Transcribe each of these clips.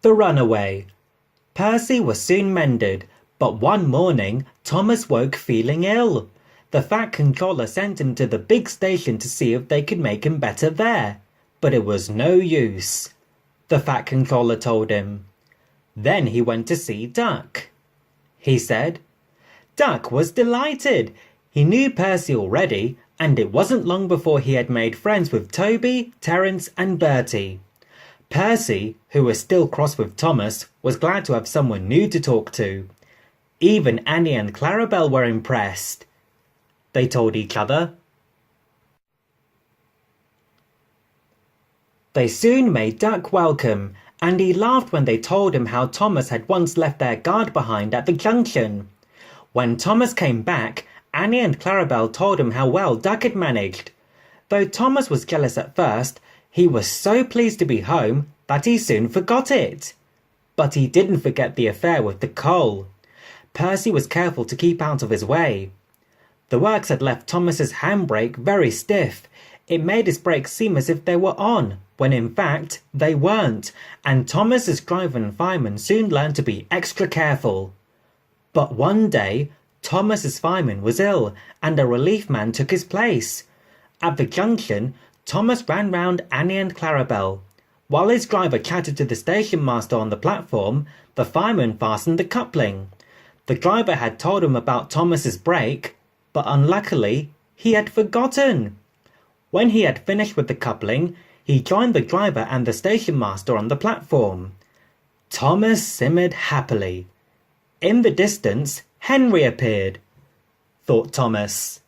The Runaway. Percy was soon mended, but one morning Thomas woke feeling ill. The Fat Controller sent him to the big station to see if they could make him better there, but it was no use. The Fat Controller told him. Then he went to see Duck. He said. Duck was delighted. He knew Percy already, and it wasn't long before he had made friends with Toby, Terence and Bertie. Percy, who was still cross with Thomas, was glad to have someone new to talk to. Even Annie and Clarabelle were impressed. They told each other. They soon made Duck welcome, and he laughed when they told him how Thomas had once left their guard behind at the junction. When Thomas came back, Annie and Clarabelle told him how well Duck had managed. Though Thomas was jealous at first, he was so pleased to be home that he soon forgot it. But he didn't forget the affair with the coal. Percy was careful to keep out of his way. The works had left Thomas's handbrake very stiff. It made his brakes seem as if they were on, when in fact they weren't, and Thomas's driver and fireman soon learned to be extra careful. But one day, Thomas's fireman was ill, and a relief man took his place. At the junction, Thomas ran round Annie and Clarabelle. While his driver chatted to the station master on the platform, the fireman fastened the coupling. The driver had told him about Thomas's brake, but unluckily, he had forgotten. When he had finished with the coupling, he joined the driver and the station master on the platform. Thomas simmered happily. In the distance, Henry appeared, thought Thomas.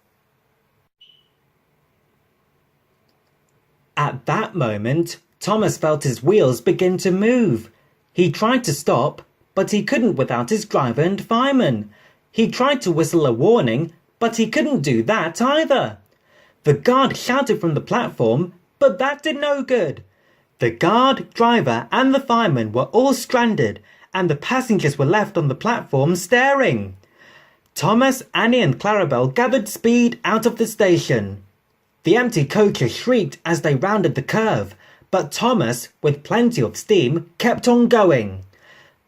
At that moment, Thomas felt his wheels begin to move. He tried to stop, but he couldn't without his driver and fireman. He tried to whistle a warning, but he couldn't do that either. The guard shouted from the platform, but that did no good. The guard, driver and the fireman were all stranded, and the passengers were left on the platform staring. Thomas, Annie and Clarabelle gathered speed out of the station. The empty coaches shrieked as they rounded the curve, but Thomas, with plenty of steam, kept on going.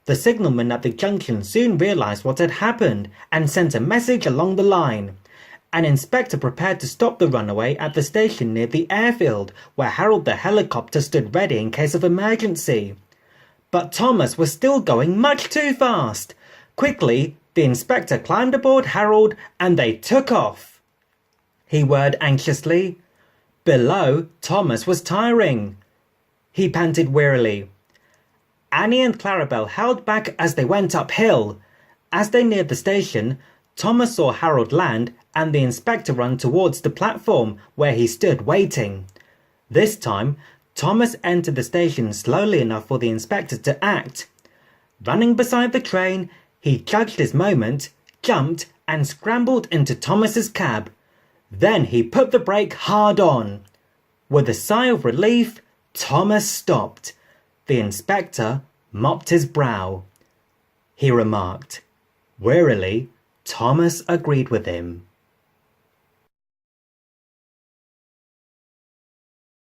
The signalman at the junction soon realised what had happened and sent a message along the line. An inspector prepared to stop the runaway at the station near the airfield, where Harold the helicopter stood ready in case of emergency. But Thomas was still going much too fast. Quickly, the inspector climbed aboard Harold and they took off. He whirred anxiously. Below, Thomas was tiring. He panted wearily. Annie and Clarabelle held back as they went uphill. As they neared the station, Thomas saw Harold land and the inspector run towards the platform where he stood waiting. This time, Thomas entered the station slowly enough for the inspector to act. Running beside the train, he judged his moment, jumped and scrambled into Thomas's cab. Then he put the brake hard on. With a sigh of relief, Thomas stopped. The inspector mopped his brow. He remarked. Wearily, Thomas agreed with him.